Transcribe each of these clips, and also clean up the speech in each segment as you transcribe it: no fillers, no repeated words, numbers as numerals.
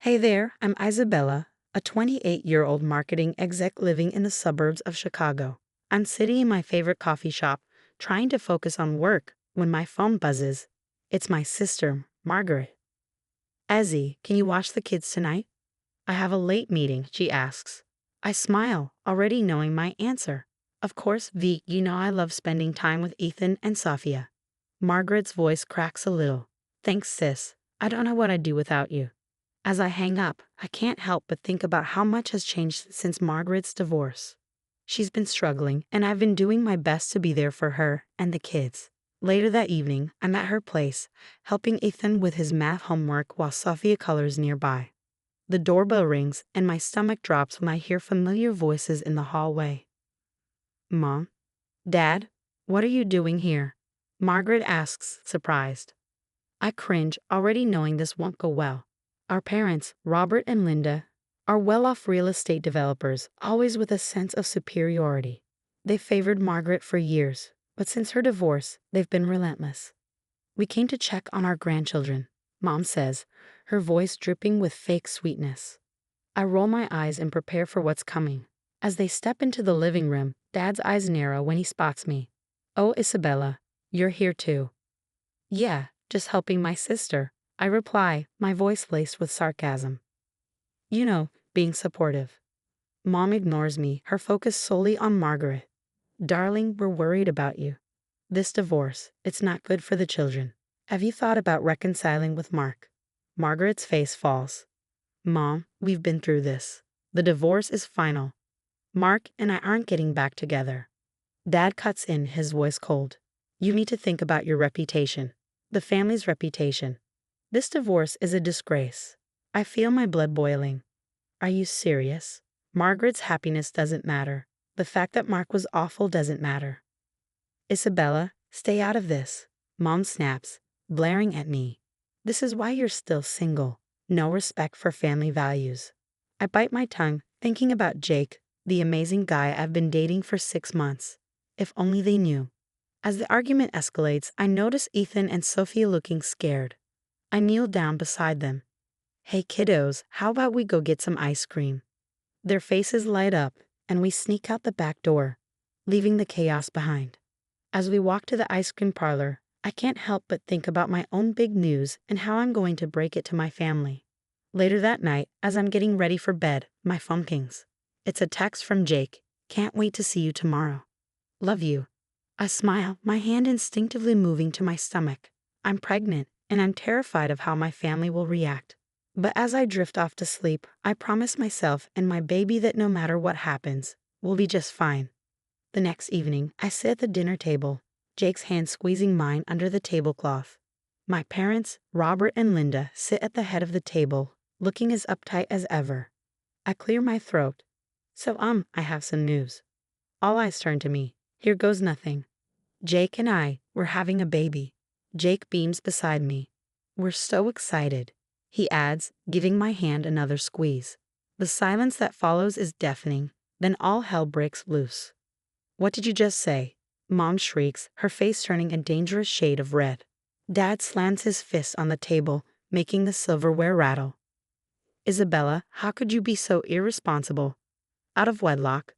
Hey there, I'm Isabella, a 28-year-old marketing exec living in the suburbs of Chicago. I'm sitting in my favorite coffee shop, trying to focus on work, when my phone buzzes. It's my sister, Margaret. Izzy, can you watch the kids tonight? I have a late meeting, she asks. I smile, already knowing my answer. Of course, V, you know I love spending time with Ethan and Sophia. Margaret's voice cracks a little. Thanks, sis. I don't know what I'd do without you. As I hang up, I can't help but think about how much has changed since Margaret's divorce. She's been struggling, and I've been doing my best to be there for her and the kids. Later that evening, I'm at her place, helping Ethan with his math homework while Sophia colors nearby. The doorbell rings, and my stomach drops when I hear familiar voices in the hallway. Mom? Dad? What are you doing here? Margaret asks, surprised. I cringe, already knowing this won't go well. Our parents, Robert and Linda, are well-off real estate developers, always with a sense of superiority. They favored Margaret for years, but since her divorce, they've been relentless. We came to check on our grandchildren, Mom says, her voice dripping with fake sweetness. I roll my eyes and prepare for what's coming. As they step into the living room, Dad's eyes narrow when he spots me. Oh, Isabella, you're here too. Yeah, just helping my sister, I reply, my voice laced with sarcasm. You know, being supportive. Mom ignores me, her focus solely on Margaret. Darling, we're worried about you. This divorce, it's not good for the children. Have you thought about reconciling with Mark? Margaret's face falls. Mom, we've been through this. The divorce is final. Mark and I aren't getting back together. Dad cuts in, his voice cold. You need to think about your reputation. The family's reputation. This divorce is a disgrace. I feel my blood boiling. Are you serious? Margaret's happiness doesn't matter. The fact that Mark was awful doesn't matter. Isabella, stay out of this. Mom snaps, blaring at me. This is why you're still single. No respect for family values. I bite my tongue, thinking about Jake, the amazing guy I've been dating for 6 months. If only they knew. As the argument escalates, I notice Ethan and Sophia looking scared. I kneel down beside them. Hey kiddos, how about we go get some ice cream? Their faces light up, and we sneak out the back door, leaving the chaos behind. As we walk to the ice cream parlor, I can't help but think about my own big news and how I'm going to break it to my family. Later that night, as I'm getting ready for bed, my phone pings. It's a text from Jake. Can't wait to see you tomorrow. Love you. I smile, my hand instinctively moving to my stomach. I'm pregnant, and I'm terrified of how my family will react. But as I drift off to sleep, I promise myself and my baby that no matter what happens, we'll be just fine. The next evening, I sit at the dinner table, Jake's hand squeezing mine under the tablecloth. My parents, Robert and Linda, sit at the head of the table, looking as uptight as ever. I clear my throat. So, I have some news. All eyes turn to me. Here goes nothing. Jake and I, we're having a baby. Jake beams beside me. We're so excited, he adds, giving my hand another squeeze. The silence that follows is deafening, then all hell breaks loose. What did you just say? Mom shrieks, her face turning a dangerous shade of red. Dad slams his fist on the table, making the silverware rattle. Isabella, how could you be so irresponsible? Out of wedlock.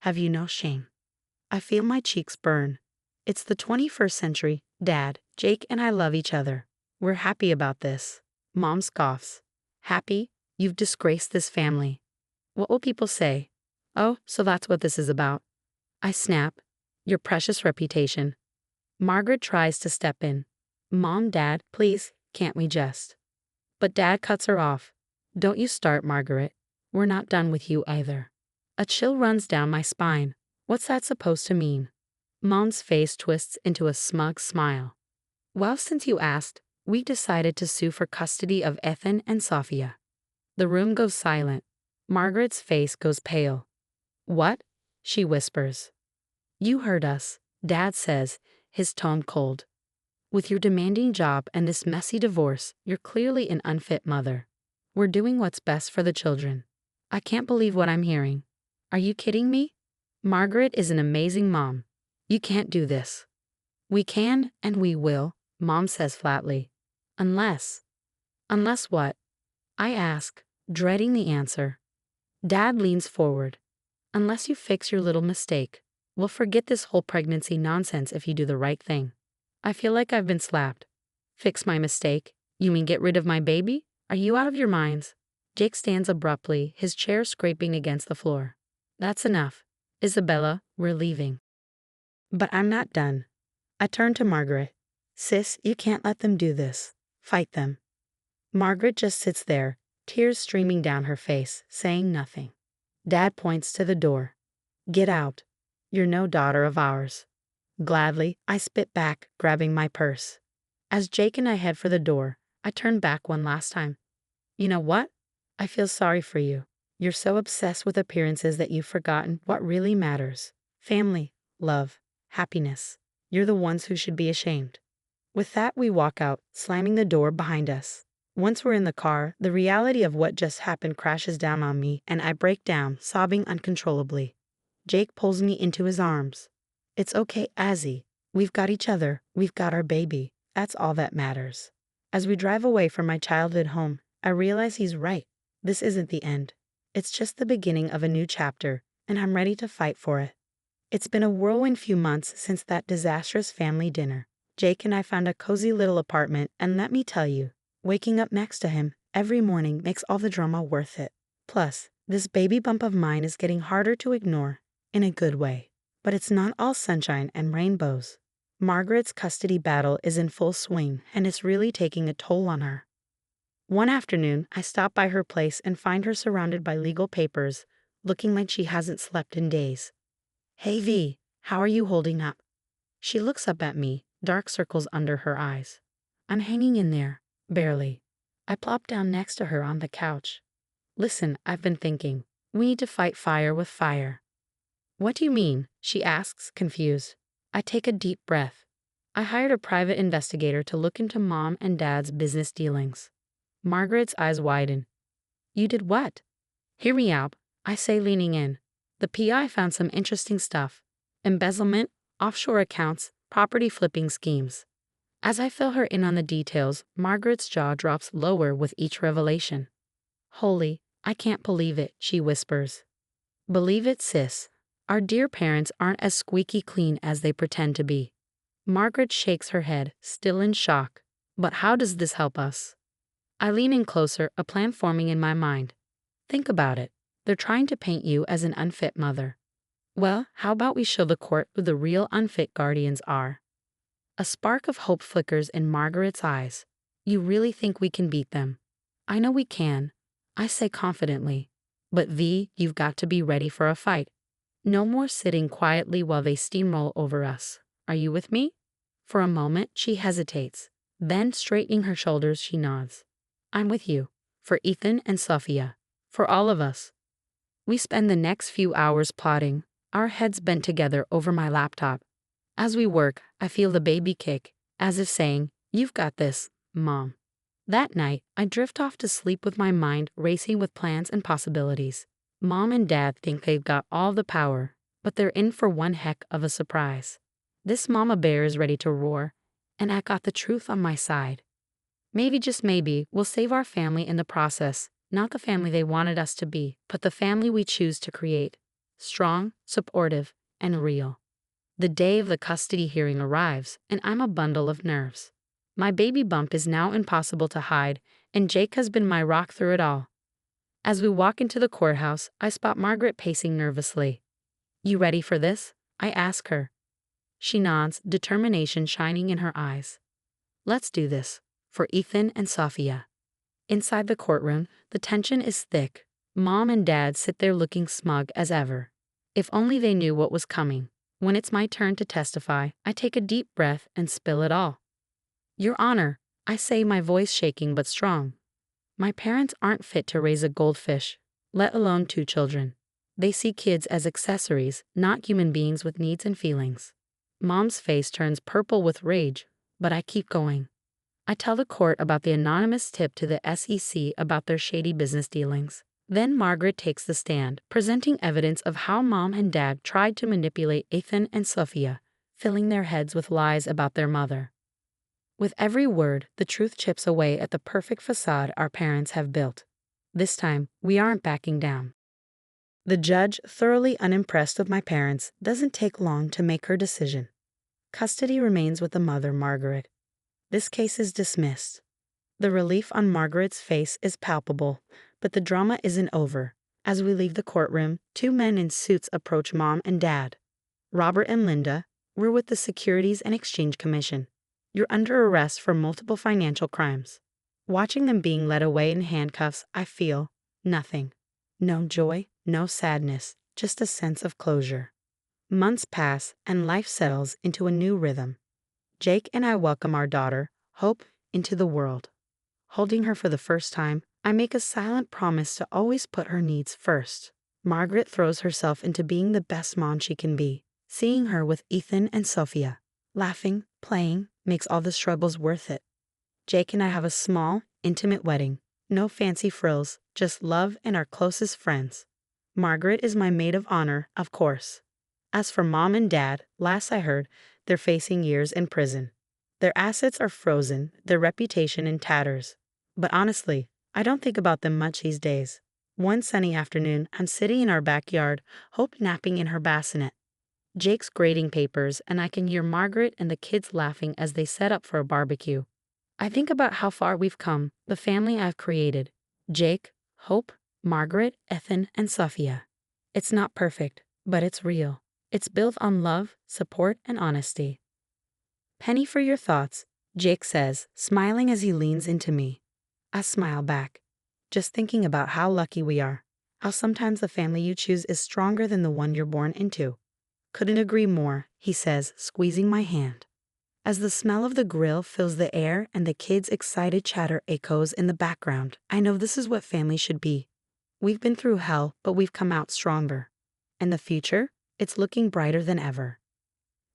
Have you no shame? I feel my cheeks burn. It's the 21st century, Dad. Jake and I love each other. We're happy about this. Mom scoffs. Happy? You've disgraced this family. What will people say? Oh, so that's what this is about. I snap. Your precious reputation. Margaret tries to step in. Mom, Dad, please, can't we just? But Dad cuts her off. Don't you start, Margaret. We're not done with you either. A chill runs down my spine. What's that supposed to mean? Mom's face twists into a smug smile. Well, since you asked, we decided to sue for custody of Ethan and Sophia. The room goes silent. Margaret's face goes pale. What? She whispers. You heard us, Dad says, his tone cold. With your demanding job and this messy divorce, you're clearly an unfit mother. We're doing what's best for the children. I can't believe what I'm hearing. Are you kidding me? Margaret is an amazing mom. You can't do this. We can and we will, Mom says flatly. Unless what? I ask, dreading the answer. Dad leans forward. Unless you fix your little mistake, we'll forget this whole pregnancy nonsense if you do the right thing. I feel like I've been slapped. Fix my mistake? You mean get rid of my baby? Are you out of your minds? Jake stands abruptly, his chair scraping against the floor. That's enough. Isabella, we're leaving. But I'm not done. I turn to Margaret. Sis, you can't let them do this. Fight them. Margaret just sits there, tears streaming down her face, saying nothing. Dad points to the door. Get out. You're no daughter of ours. Gladly, I spit back, grabbing my purse. As Jake and I head for the door, I turn back one last time. You know what? I feel sorry for you. You're so obsessed with appearances that you've forgotten what really matters. Family, love, happiness. You're the ones who should be ashamed. With that, we walk out, slamming the door behind us. Once we're in the car, the reality of what just happened crashes down on me, and I break down, sobbing uncontrollably. Jake pulls me into his arms. It's okay, Izzy. We've got each other. We've got our baby. That's all that matters. As we drive away from my childhood home, I realize he's right. This isn't the end. It's just the beginning of a new chapter, and I'm ready to fight for it. It's been a whirlwind few months since that disastrous family dinner. Jake and I found a cozy little apartment, and let me tell you, waking up next to him every morning makes all the drama worth it. Plus, this baby bump of mine is getting harder to ignore, in a good way. But it's not all sunshine and rainbows. Margaret's custody battle is in full swing, and it's really taking a toll on her. One afternoon, I stop by her place and find her surrounded by legal papers, looking like she hasn't slept in days. Hey V, how are you holding up? She looks up at me, dark circles under her eyes. I'm hanging in there, barely. I plop down next to her on the couch. Listen, I've been thinking. We need to fight fire with fire. What do you mean? She asks, confused. I take a deep breath. I hired a private investigator to look into Mom and Dad's business dealings. Margaret's eyes widen. You did what? Hear me out, I say, leaning in. The PI found some interesting stuff. Embezzlement, offshore accounts, property flipping schemes. As I fill her in on the details, Margaret's jaw drops lower with each revelation. Holy, I can't believe it, she whispers. Believe it, sis. Our dear parents aren't as squeaky clean as they pretend to be. Margaret shakes her head, still in shock. But how does this help us? I lean in closer, a plan forming in my mind. Think about it. They're trying to paint you as an unfit mother. Well, how about we show the court who the real unfit guardians are? A spark of hope flickers in Margaret's eyes. You really think we can beat them? I know we can, I say confidently. But V, you've got to be ready for a fight. No more sitting quietly while they steamroll over us. Are you with me? For a moment, she hesitates. Then, straightening her shoulders, she nods. I'm with you. For Ethan and Sophia. For all of us. We spend the next few hours plotting, our heads bent together over my laptop. As we work, I feel the baby kick, as if saying, You've got this, Mom. That night, I drift off to sleep with my mind racing with plans and possibilities. Mom and Dad think they've got all the power, but they're in for one heck of a surprise. This mama bear is ready to roar, and I got the truth on my side. Maybe, just maybe, we'll save our family in the process, not the family they wanted us to be, but the family we choose to create. Strong, supportive, and real. The day of the custody hearing arrives, and I'm a bundle of nerves. My baby bump is now impossible to hide, and Jake has been my rock through it all. As we walk into the courthouse, I spot Margaret pacing nervously. You ready for this? I ask her. She nods, determination shining in her eyes. Let's do this. For Ethan and Sophia. Inside the courtroom, the tension is thick. Mom and Dad sit there looking smug as ever. If only they knew what was coming. When it's my turn to testify, I take a deep breath and spill it all. Your Honor, I say, my voice shaking but strong. My parents aren't fit to raise a goldfish, let alone 2 children. They see kids as accessories, not human beings with needs and feelings. Mom's face turns purple with rage, but I keep going. I tell the court about the anonymous tip to the SEC about their shady business dealings. Then Margaret takes the stand, presenting evidence of how Mom and Dad tried to manipulate Ethan and Sophia, filling their heads with lies about their mother. With every word, the truth chips away at the perfect facade our parents have built. This time, we aren't backing down. The judge, thoroughly unimpressed with my parents, doesn't take long to make her decision. Custody remains with the mother, Margaret. This case is dismissed. The relief on Margaret's face is palpable, but the drama isn't over. As we leave the courtroom, two men in suits approach Mom and Dad. Robert and Linda, we're with the Securities and Exchange Commission. You're under arrest for multiple financial crimes. Watching them being led away in handcuffs, I feel nothing. No joy, no sadness, just a sense of closure. Months pass and life settles into a new rhythm. Jake and I welcome our daughter, Hope, into the world. Holding her for the first time, I make a silent promise to always put her needs first. Margaret throws herself into being the best mom she can be. Seeing her with Ethan and Sophia, laughing, playing, makes all the struggles worth it. Jake and I have a small, intimate wedding. No fancy frills, just love and our closest friends. Margaret is my maid of honor, of course. As for Mom and Dad, last I heard, they're facing years in prison. Their assets are frozen, their reputation in tatters. But honestly, I don't think about them much these days. One sunny afternoon, I'm sitting in our backyard, Hope napping in her bassinet. Jake's grading papers, and I can hear Margaret and the kids laughing as they set up for a barbecue. I think about how far we've come, the family I've created. Jake, Hope, Margaret, Ethan, and Sophia. It's not perfect, but it's real. It's built on love, support, and honesty. Penny for your thoughts, Jake says, smiling as he leans into me. I smile back, just thinking about how lucky we are, how sometimes the family you choose is stronger than the one you're born into. Couldn't agree more, he says, squeezing my hand. As the smell of the grill fills the air and the kids' excited chatter echoes in the background, I know this is what family should be. We've been through hell, but we've come out stronger. And the future? It's looking brighter than ever.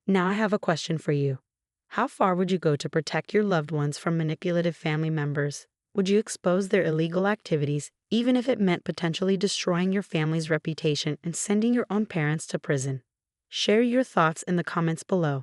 Now I have a question for you. How far would you go to protect your loved ones from manipulative family members? Would you expose their illegal activities, even if it meant potentially destroying your family's reputation and sending your own parents to prison? Share your thoughts in the comments below.